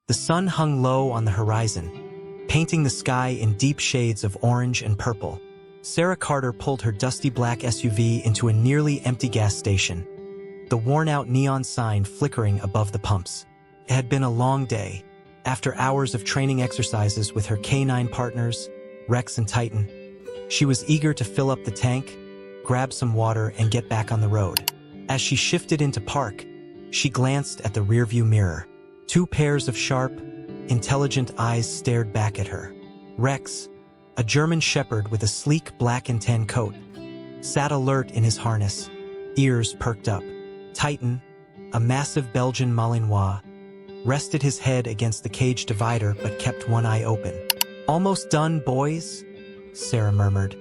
The sun hung low on the horizon, painting the sky in deep shades of orange and purple. Sarah Carter pulled her dusty black SUV into a nearly empty gas station, the worn-out neon sign flickering above the pumps. It had been a long day. After hours of training exercises with her K9 partners, Rex and Titan, she was eager to fill up the tank, grab some water, and get back on the road. As she shifted into park, she glanced at the rearview mirror. Two pairs of sharp, intelligent eyes stared back at her. Rex, a German shepherd with a sleek black and tan coat, sat alert in his harness, ears perked up. Titan, a massive Belgian Malinois, rested his head against the cage divider but kept one eye open. "Almost done, boys," Sarah murmured,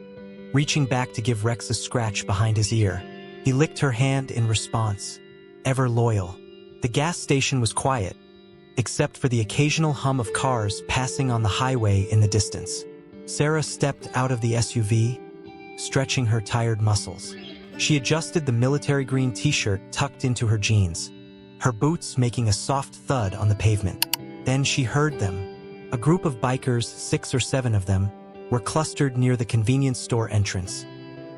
reaching back to give Rex a scratch behind his ear. He licked her hand in response, ever loyal. The gas station was quiet, except for the occasional hum of cars passing on the highway in the distance. Sarah stepped out of the SUV, stretching her tired muscles. She adjusted the military green t-shirt tucked into her jeans, her boots making a soft thud on the pavement. Then she heard them. A group of bikers, 6 or 7 of them, were clustered near the convenience store entrance,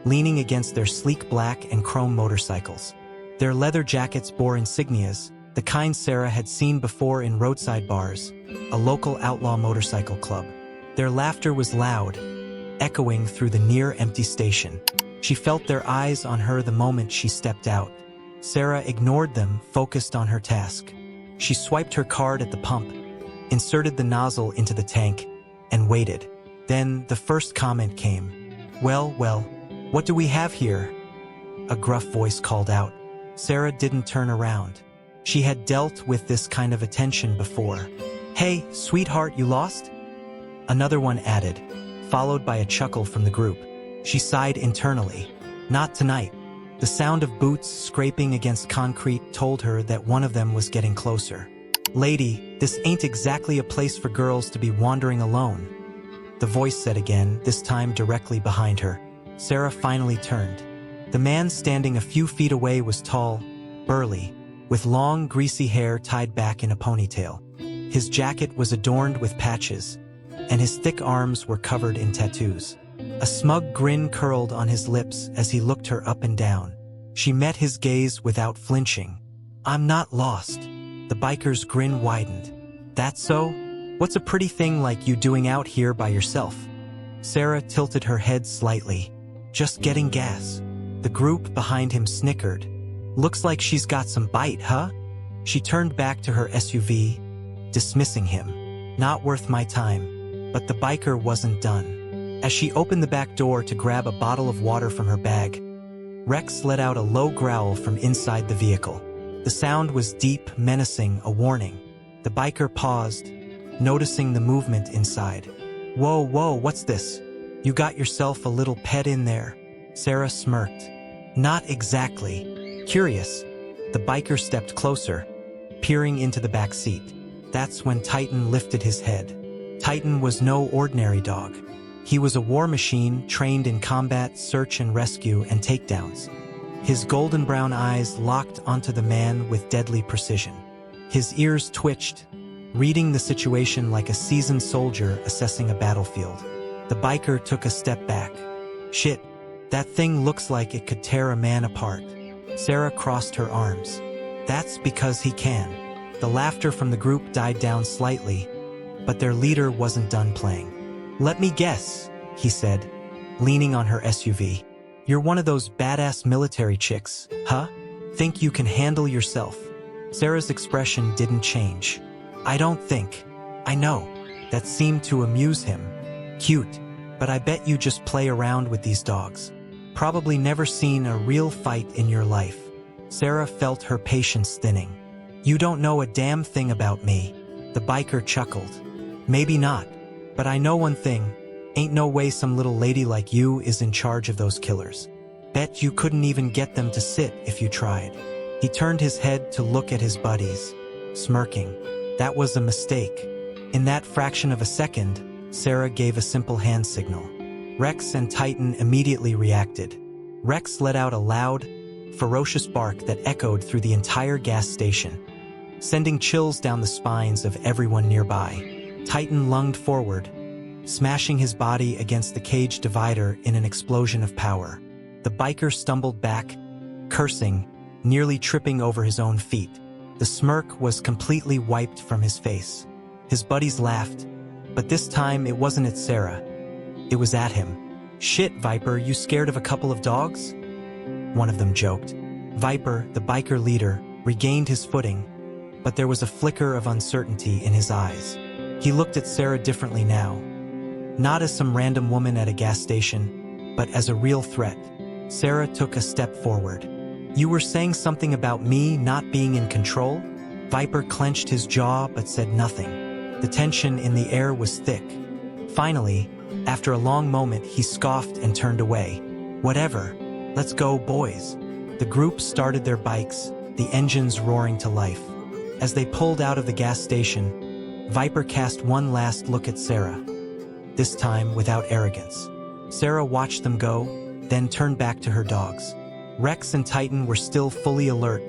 leaning against their sleek black and chrome motorcycles. Their leather jackets bore insignias, the kind Sarah had seen before in roadside bars, a local outlaw motorcycle club. Their laughter was loud, echoing through the near-empty station. She felt their eyes on her the moment she stepped out. Sarah ignored them, focused on her task. She swiped her card at the pump, inserted the nozzle into the tank, and waited. Then the first comment came. Well, what do we have here?" A gruff voice called out. Sarah didn't turn around. She had dealt with this kind of attention before. "Hey, sweetheart, you lost?" Another one added, followed by a chuckle from the group. She sighed internally. Not tonight. The sound of boots scraping against concrete told her that one of them was getting closer. "Lady, this ain't exactly a place for girls to be wandering alone," the voice said again, this time directly behind her. Sarah finally turned. The man standing a few feet away was tall, burly, with long, greasy hair tied back in a ponytail. His jacket was adorned with patches, and his thick arms were covered in tattoos. A smug grin curled on his lips as he looked her up and down. She met his gaze without flinching. "I'm not lost." The biker's grin widened. "That's so? What's a pretty thing like you doing out here by yourself?" Sarah tilted her head slightly. "Just getting gas." The group behind him snickered. "Looks like she's got some bite, huh?" She turned back to her SUV, dismissing him. "Not worth my time." But the biker wasn't done. As she opened the back door to grab a bottle of water from her bag, Rex let out a low growl from inside the vehicle. The sound was deep, menacing, a warning. The biker paused, noticing the movement inside. Whoa, what's this? You got yourself a little pet in there." Sarah smirked. "Not exactly. Curious." The biker stepped closer, peering into the back seat. That's when Titan lifted his head. Titan was no ordinary dog. He was a war machine trained in combat, search and rescue, and takedowns. His golden brown eyes locked onto the man with deadly precision. His ears twitched, reading the situation like a seasoned soldier assessing a battlefield. The biker took a step back. "Shit, that thing looks like it could tear a man apart." Sarah crossed her arms. "That's because he can." The laughter from the group died down slightly, but their leader wasn't done playing. "Let me guess," he said, leaning on her SUV. "You're one of those badass military chicks, huh? Think you can handle yourself?" Sarah's expression didn't change. "I don't think. I know." That seemed to amuse him. "Cute, but I bet you just play around with these dogs. Probably never seen a real fight in your life." Sarah felt her patience thinning. "You don't know a damn thing about me." The biker chuckled. "Maybe not, but I know one thing. Ain't no way some little lady like you is in charge of those killers. Bet you couldn't even get them to sit if you tried." He turned his head to look at his buddies, smirking. That was a mistake. In that fraction of a second, Sarah gave a simple hand signal. Rex and Titan immediately reacted. Rex let out a loud, ferocious bark that echoed through the entire gas station. sending chills down the spines of everyone nearby. Titan lunged forward, smashing his body against the cage divider in an explosion of power. The biker stumbled back, cursing, nearly tripping over his own feet. The smirk was completely wiped from his face. His buddies laughed, but this time it wasn't at Sarah. It was at him. "Shit, Viper, you scared of a couple of dogs?" one of them joked. Viper, the biker leader, regained his footing, but there was a flicker of uncertainty in his eyes. He looked at Sarah differently now. Not as some random woman at a gas station, but as a real threat. Sarah took a step forward. "You were saying something about me not being in control?" Viper clenched his jaw but said nothing. The tension in the air was thick. Finally, after a long moment, he scoffed and turned away. "Whatever. Let's go, boys." The group started their bikes, the engines roaring to life. As they pulled out of the gas station, Viper cast one last look at Sarah, this time without arrogance. Sarah watched them go, then turned back to her dogs. Rex and Titan were still fully alert,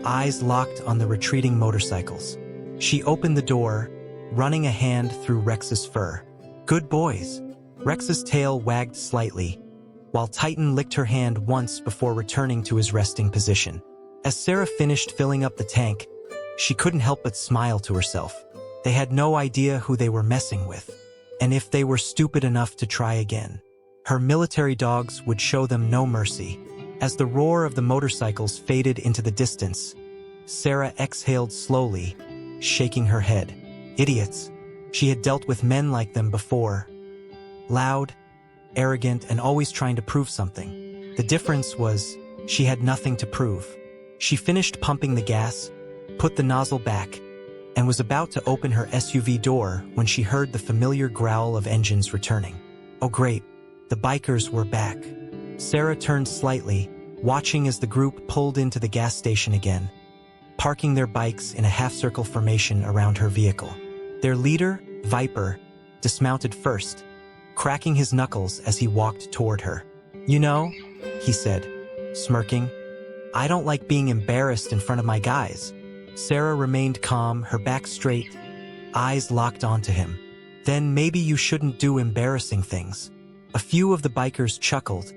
eyes locked on the retreating motorcycles. She opened the door, running a hand through Rex's fur. "Good boys." Rex's tail wagged slightly, while Titan licked her hand once before returning to his resting position. As Sarah finished filling up the tank, she couldn't help but smile to herself. They had no idea who they were messing with, and if they were stupid enough to try again, her military dogs would show them no mercy. As the roar of the motorcycles faded into the distance, Sarah exhaled slowly, shaking her head. Idiots. She had dealt with men like them before. Loud, arrogant, and always trying to prove something. The difference was, she had nothing to prove. She finished pumping the gas, put the nozzle back, and was about to open her SUV door when she heard the familiar growl of engines returning. Oh great, the bikers were back. Sarah turned slightly, watching as the group pulled into the gas station again, parking their bikes in a half-circle formation around her vehicle. Their leader, Viper, dismounted first, cracking his knuckles as he walked toward her. "You know," he said, smirking, "I don't like being embarrassed in front of my guys." Sarah remained calm, her back straight, eyes locked onto him. "Then maybe you shouldn't do embarrassing things." A few of the bikers chuckled,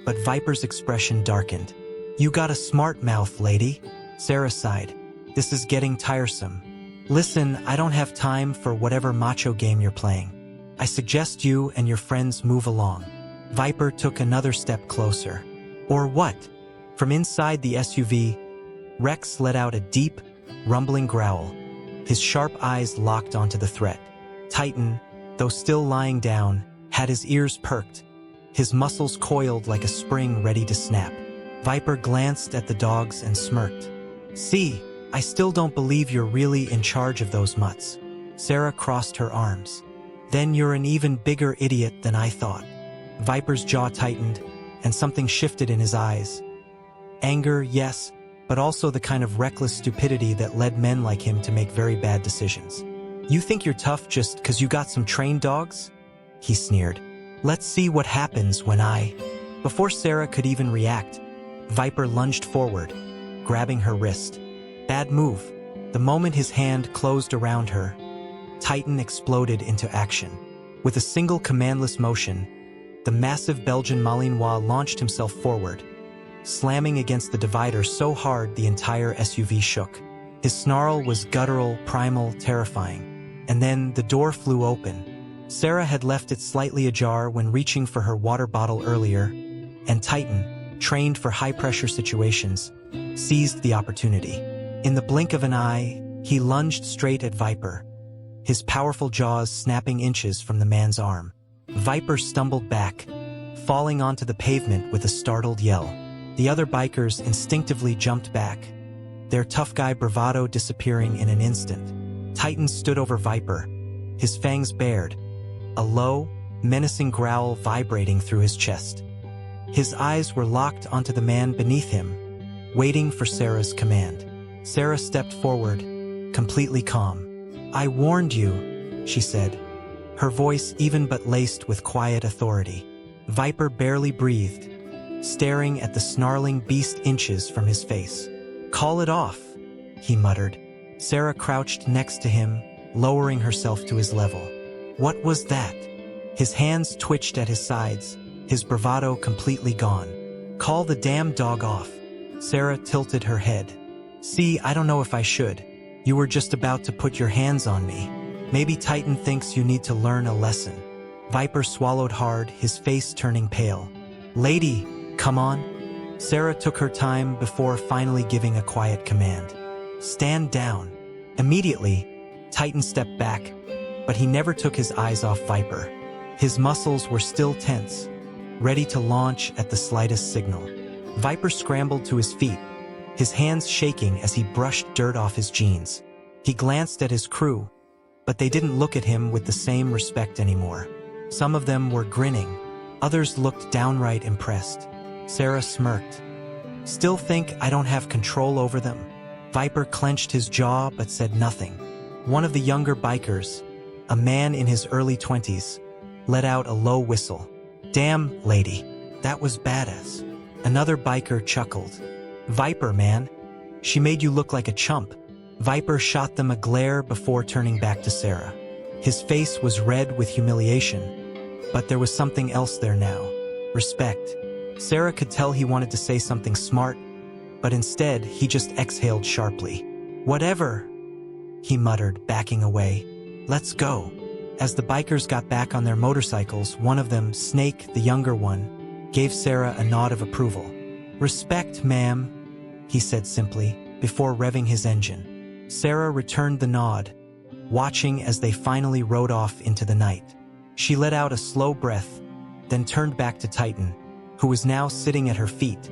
but Viper's expression darkened. "You got a smart mouth, lady." Sarah sighed. "This is getting tiresome. Listen, I don't have time for whatever macho game you're playing. I suggest you and your friends move along." Viper took another step closer. "Or what?" From inside the SUV, Rex let out a deep, rumbling growl, his sharp eyes locked onto the threat. Titan, though still lying down, had his ears perked, his muscles coiled like a spring ready to snap. Viper glanced at the dogs and smirked. "See, I still don't believe you're really in charge of those mutts." Sarah crossed her arms. "Then you're an even bigger idiot than I thought." Viper's jaw tightened, and something shifted in his eyes. Anger, yes, but also the kind of reckless stupidity that led men like him to make very bad decisions. "You think you're tough just 'cause you got some trained dogs?" he sneered. "Let's see what happens when I—" Before Sarah could even react, Viper lunged forward, grabbing her wrist. Bad move. The moment his hand closed around her, Titan exploded into action. With a single commandless motion, the massive Belgian Malinois launched himself forward, slamming against the divider so hard the entire SUV shook. His snarl was guttural, primal, terrifying. And then the door flew open. Sarah had left it slightly ajar when reaching for her water bottle earlier, and Titan, trained for high-pressure situations, seized the opportunity. In the blink of an eye, he lunged straight at Viper, his powerful jaws snapping inches from the man's arm. Viper stumbled back, falling onto the pavement with a startled yell. The other bikers instinctively jumped back, their tough guy bravado disappearing in an instant. Titan stood over Viper, his fangs bared, a low, menacing growl vibrating through his chest. His eyes were locked onto the man beneath him, waiting for Sarah's command. Sarah stepped forward, completely calm. "I warned you," she said, her voice even but laced with quiet authority. Viper barely breathed, staring at the snarling beast inches from his face. "Call it off," he muttered. Sarah crouched next to him, lowering herself to his level. What was that? His hands twitched at his sides, his bravado completely gone. Call the damn dog off. Sarah tilted her head. See, I don't know if I should. You were just about to put your hands on me. Maybe Titan thinks you need to learn a lesson. Viper swallowed hard, his face turning pale. Lady, come on. Sarah took her time before finally giving a quiet command. Stand down. Immediately, Titan stepped back, but he never took his eyes off Viper. His muscles were still tense, ready to launch at the slightest signal. Viper scrambled to his feet, his hands shaking as he brushed dirt off his jeans. He glanced at his crew, but they didn't look at him with the same respect anymore. Some of them were grinning, others looked downright impressed. Sarah smirked. Still think I don't have control over them? Viper clenched his jaw but said nothing. One of the younger bikers, a man in his early 20s, let out a low whistle. Damn, lady, that was badass. Another biker chuckled. Viper, man. She made you look like a chump. Viper shot them a glare before turning back to Sarah. His face was red with humiliation, but there was something else there now. Respect. Sarah could tell he wanted to say something smart, but instead he just exhaled sharply. Whatever, he muttered, backing away. Let's go. As the bikers got back on their motorcycles, one of them, Snake, the younger one, gave Sarah a nod of approval. Respect, ma'am, he said simply, before revving his engine. Sarah returned the nod, watching as they finally rode off into the night. She let out a slow breath, then turned back to Titan, who was now sitting at her feet,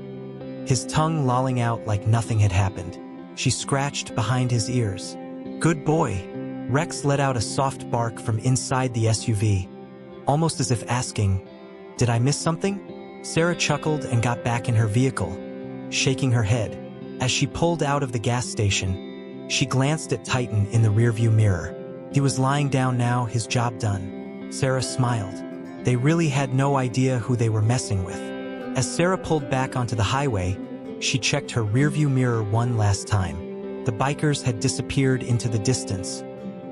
his tongue lolling out like nothing had happened. She scratched behind his ears. Good boy. Rex let out a soft bark from inside the SUV, almost as if asking, did I miss something? Sarah chuckled and got back in her vehicle, shaking her head. As she pulled out of the gas station, she glanced at Titan in the rearview mirror. He was lying down now, his job done. Sarah smiled. They really had no idea who they were messing with. As Sarah pulled back onto the highway, she checked her rearview mirror one last time. The bikers had disappeared into the distance,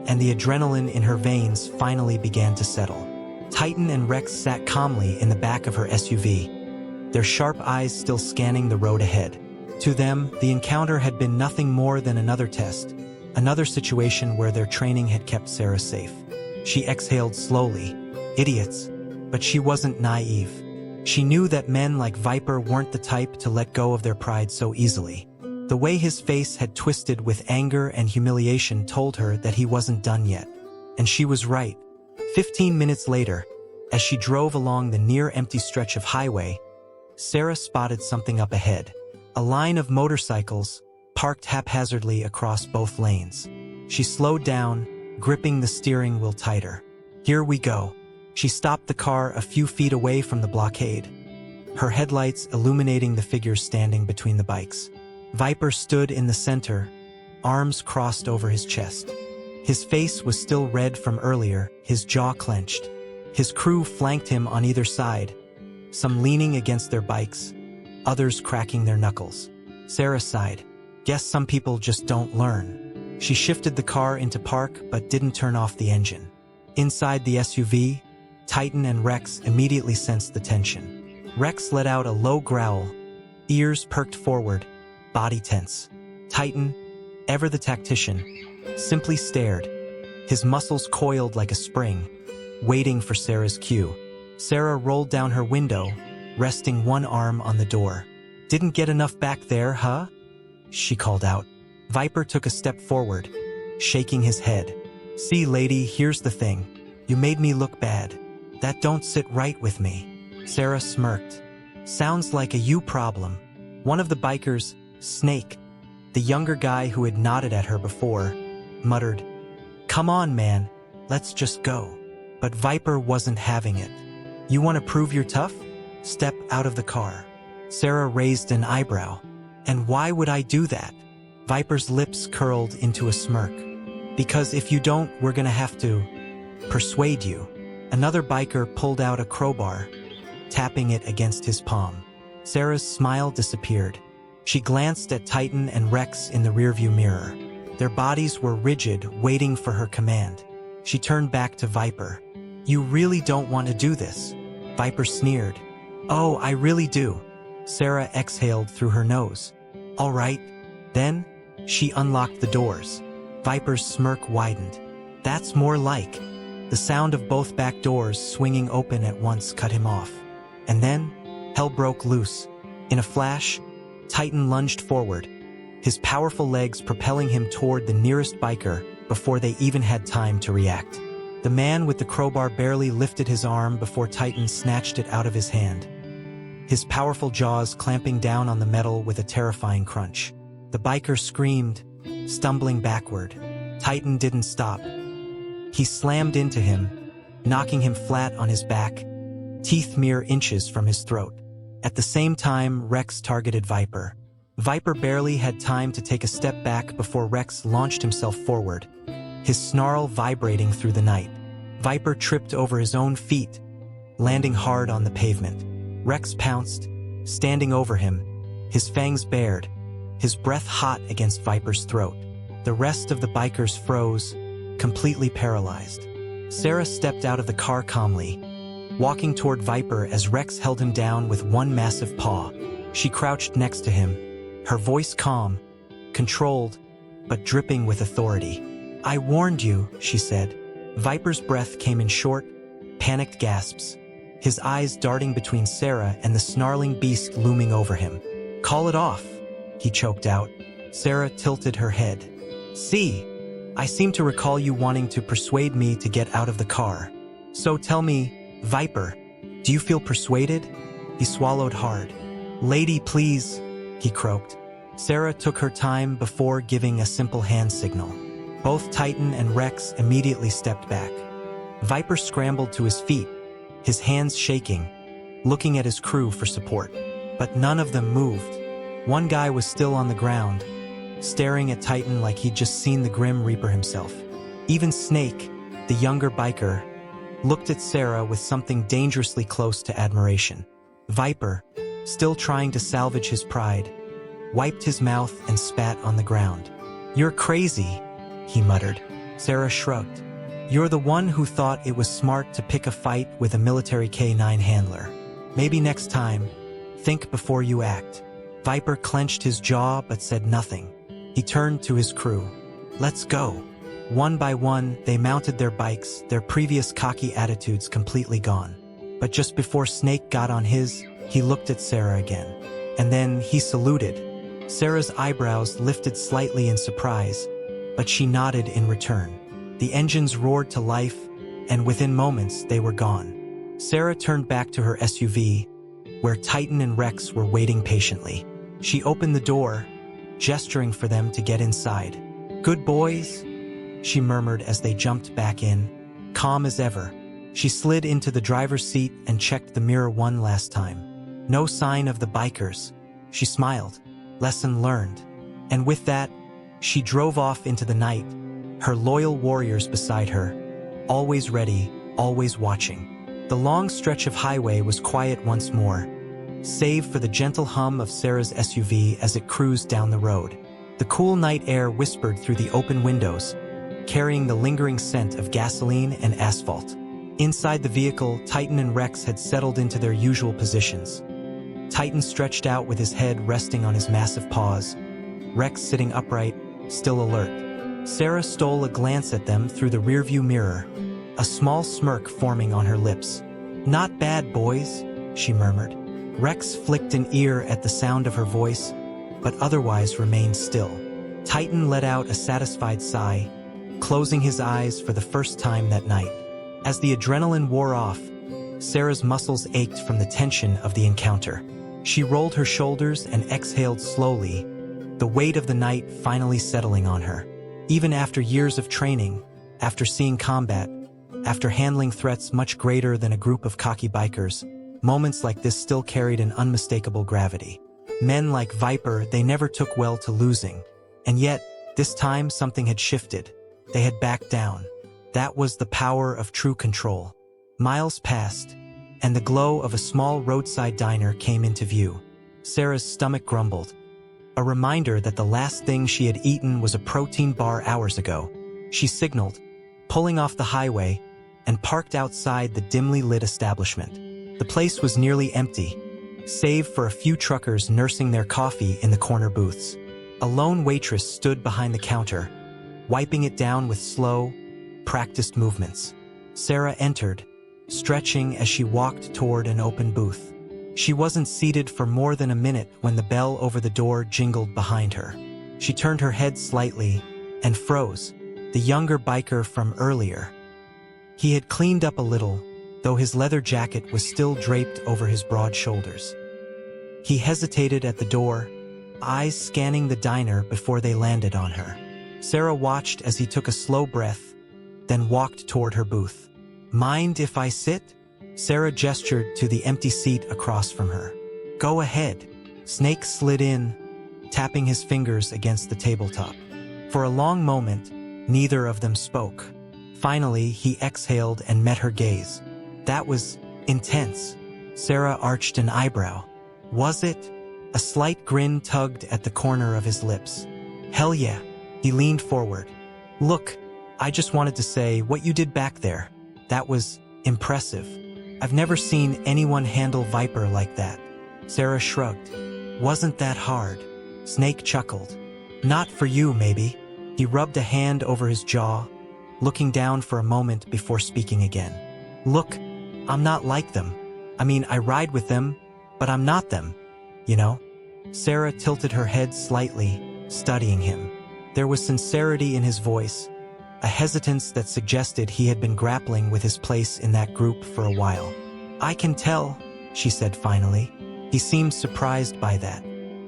and the adrenaline in her veins finally began to settle. Titan and Rex sat calmly in the back of her SUV, their sharp eyes still scanning the road ahead. To them, the encounter had been nothing more than another test, another situation where their training had kept Sarah safe. She exhaled slowly. Idiots. But she wasn't naive. She knew that men like Viper weren't the type to let go of their pride so easily. The way his face had twisted with anger and humiliation told her that he wasn't done yet. And she was right. 15 minutes later, as she drove along the near-empty stretch of highway, Sarah spotted something up ahead. A line of motorcycles, parked haphazardly across both lanes. She slowed down, gripping the steering wheel tighter. Here we go. She stopped the car a few feet away from the blockade, her headlights illuminating the figures standing between the bikes. Viper stood in the center, arms crossed over his chest. His face was still red from earlier, his jaw clenched. His crew flanked him on either side, some leaning against their bikes, others cracking their knuckles. Sarah sighed. Guess some people just don't learn. She shifted the car into park but didn't turn off the engine. Inside the SUV, Titan and Rex immediately sensed the tension. Rex let out a low growl, ears perked forward, body tense. Titan, ever the tactician, simply stared, his muscles coiled like a spring, waiting for Sarah's cue. Sarah rolled down her window, resting one arm on the door. Didn't get enough back there, huh? She called out. Viper took a step forward, shaking his head. See, lady, here's the thing. You made me look bad. That don't sit right with me. Sarah smirked. Sounds like a you problem. One of the bikers, Snake, the younger guy who had nodded at her before, muttered, Come on, man, let's just go. But Viper wasn't having it. You want to prove you're tough? Step out of the car. Sarah raised an eyebrow. And why would I do that? Viper's lips curled into a smirk. Because if you don't, we're gonna have to persuade you. Another biker pulled out a crowbar, tapping it against his palm. Sarah's smile disappeared. She glanced at Titan and Rex in the rearview mirror. Their bodies were rigid, waiting for her command. She turned back to Viper. "You really don't want to do this?" Viper sneered. "Oh, I really do." Sarah exhaled through her nose. "All right, then." She unlocked the doors. Viper's smirk widened. "That's more like." The sound of both back doors swinging open at once cut him off. And then, hell broke loose. In a flash, Titan lunged forward, his powerful legs propelling him toward the nearest biker before they even had time to react. The man with the crowbar barely lifted his arm before Titan snatched it out of his hand, his powerful jaws clamping down on the metal with a terrifying crunch. The biker screamed, stumbling backward. Titan didn't stop. He slammed into him, knocking him flat on his back, teeth mere inches from his throat. At the same time, Rex targeted Viper. Viper barely had time to take a step back before Rex launched himself forward, his snarl vibrating through the night. Viper tripped over his own feet, landing hard on the pavement. Rex pounced, standing over him, his fangs bared, his breath hot against Viper's throat. The rest of the bikers froze, completely paralyzed. Sarah stepped out of the car calmly, walking toward Viper as Rex held him down with one massive paw. She crouched next to him, her voice calm, controlled, but dripping with authority. "I warned you," she said. Viper's breath came in short, panicked gasps, his eyes darting between Sarah and the snarling beast looming over him. "Call it off," he choked out. Sarah tilted her head. "See, I seem to recall you wanting to persuade me to get out of the car. So tell me, Viper, do you feel persuaded?" He swallowed hard. "Lady, please," he croaked. Sarah took her time before giving a simple hand signal. Both Titan and Rex immediately stepped back. Viper scrambled to his feet, his hands shaking, looking at his crew for support. But none of them moved. One guy was still on the ground, staring at Titan like he'd just seen the Grim Reaper himself. Even Snake, the younger biker, looked at Sarah with something dangerously close to admiration. Viper, still trying to salvage his pride, wiped his mouth and spat on the ground. "You're crazy," he muttered. Sarah shrugged. "You're the one who thought it was smart to pick a fight with a military K9 handler. Maybe next time, think before you act." Viper clenched his jaw but said nothing. He turned to his crew. "Let's go." One by one, they mounted their bikes, their previous cocky attitudes completely gone. But just before Snake got on his, he looked at Sarah again. And then he saluted. Sarah's eyebrows lifted slightly in surprise, but she nodded in return. The engines roared to life, and within moments they were gone. Sarah turned back to her SUV, where Titan and Rex were waiting patiently. She opened the door, gesturing for them to get inside. "Good boys," she murmured as they jumped back in, calm as ever. She slid into the driver's seat and checked the mirror one last time. No sign of the bikers. She smiled. Lesson learned. And with that, she drove off into the night, her loyal warriors beside her, always ready, always watching. The long stretch of highway was quiet once more, save for the gentle hum of Sarah's SUV as it cruised down the road. The cool night air whispered through the open windows, carrying the lingering scent of gasoline and asphalt. Inside the vehicle, Titan and Rex had settled into their usual positions. Titan stretched out with his head resting on his massive paws, Rex sitting upright, still alert. Sarah stole a glance at them through the rearview mirror, a small smirk forming on her lips. "Not bad, boys," she murmured. Rex flicked an ear at the sound of her voice, but otherwise remained still. Titan let out a satisfied sigh, closing his eyes for the first time that night. As the adrenaline wore off, Sarah's muscles ached from the tension of the encounter. She rolled her shoulders and exhaled slowly, the weight of the night finally settling on her. Even after years of training, after seeing combat, after handling threats much greater than a group of cocky bikers, moments like this still carried an unmistakable gravity. Men like Viper, they never took well to losing. And yet, this time something had shifted. They had backed down. That was the power of true control. Miles passed, and the glow of a small roadside diner came into view. Sarah's stomach grumbled. a reminder that the last thing she had eaten was a protein bar hours ago. She signaled, pulling off the highway, and parked outside the dimly lit establishment. The place was nearly empty, save for a few truckers nursing their coffee in the corner booths. A lone waitress stood behind the counter, wiping it down with slow, practiced movements. Sarah entered, stretching as she walked toward an open booth. She wasn't seated for more than a minute when the bell over the door jingled behind her. She turned her head slightly and froze, the younger biker from earlier. He had cleaned up a little, though his leather jacket was still draped over his broad shoulders. He hesitated at the door, eyes scanning the diner before they landed on her. Sarah watched as he took a slow breath, then walked toward her booth. "Mind if I sit?" Sarah gestured to the empty seat across from her. "Go ahead." Snake slid in, tapping his fingers against the tabletop. For a long moment, neither of them spoke. Finally, he exhaled and met her gaze. That was intense. Sarah arched an eyebrow. Was it? A slight grin tugged at the corner of his lips. "Hell yeah." He leaned forward. "Look, I just wanted to say what you did back there. That was impressive. I've never seen anyone handle Viper like that." Sarah shrugged. "Wasn't that hard?" Snake chuckled. "Not for you, maybe." He rubbed a hand over his jaw, looking down for a moment before speaking again. "Look, I'm not like them. I mean, I ride with them, but I'm not them, you know?" Sarah tilted her head slightly, studying him. There was sincerity in his voice, a hesitance that suggested he had been grappling with his place in that group for a while. "I can tell," she said finally. He seemed surprised by that.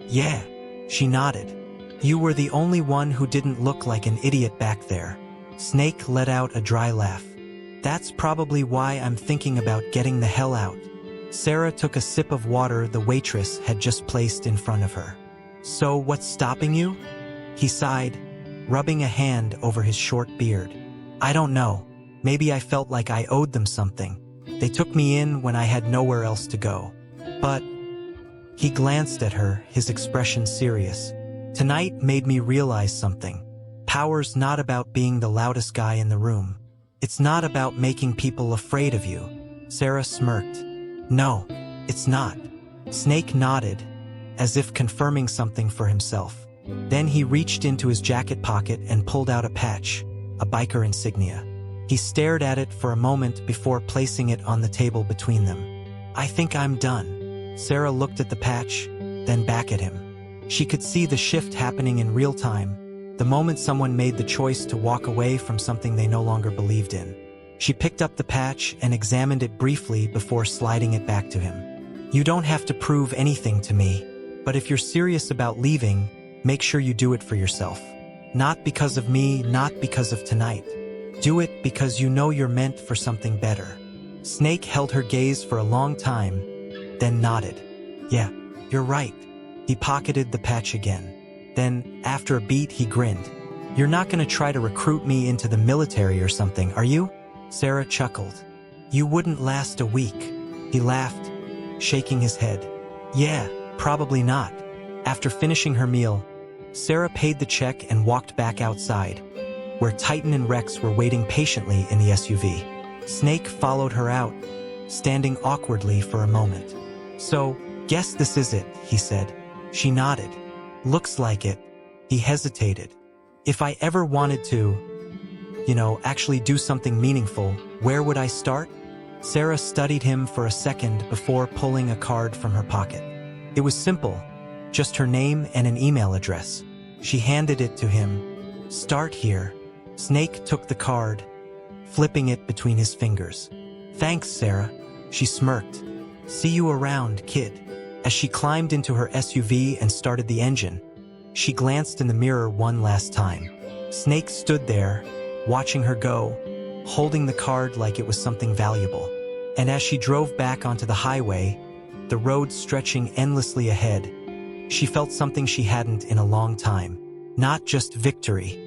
"Yeah," she nodded. "You were the only one who didn't look like an idiot back there." Snake let out a dry laugh. "That's probably why I'm thinking about getting the hell out." Sarah took a sip of water the waitress had just placed in front of her. "So what's stopping you?" He sighed, rubbing a hand over his short beard. "I don't know. Maybe I felt like I owed them something. They took me in when I had nowhere else to go. But..." He glanced at her, his expression serious. "Tonight made me realize something. Power's not about being the loudest guy in the room. It's not about making people afraid of you." Sarah smirked. "No, it's not." Snake nodded, as if confirming something for himself. Then he reached into his jacket pocket and pulled out a patch, a biker insignia. He stared at it for a moment before placing it on the table between them. "I think I'm done." Sarah looked at the patch, then back at him. She could see the shift happening in real time, the moment someone made the choice to walk away from something they no longer believed in. She picked up the patch and examined it briefly before sliding it back to him. "You don't have to prove anything to me, but if you're serious about leaving, make sure you do it for yourself. Not because of me, not because of tonight. Do it because you know you're meant for something better." Snake held her gaze for a long time, then nodded. "Yeah, you're right." He pocketed the patch again. Then, after a beat, he grinned. "You're not gonna try to recruit me into the military or something, are you?" Sarah chuckled. "You wouldn't last a week." He laughed, shaking his head. "Yeah, probably not." After finishing her meal, Sarah paid the check and walked back outside, where Titan and Rex were waiting patiently in the SUV. Snake followed her out, standing awkwardly for a moment. "So, guess this is it," he said. She nodded. "Looks like it." He hesitated. "If I ever wanted to, actually do something meaningful, where would I start?" Sarah studied him for a second before pulling a card from her pocket. It was simple, just her name and an email address. She handed it to him. "Start here." Snake took the card, flipping it between his fingers. "Thanks, Sarah." She smirked. "See you around, kid." As she climbed into her SUV and started the engine, she glanced in the mirror one last time. Snake stood there, watching her go, holding the card like it was something valuable. And as she drove back onto the highway, the road stretching endlessly ahead, she felt something she hadn't in a long time. Not just victory,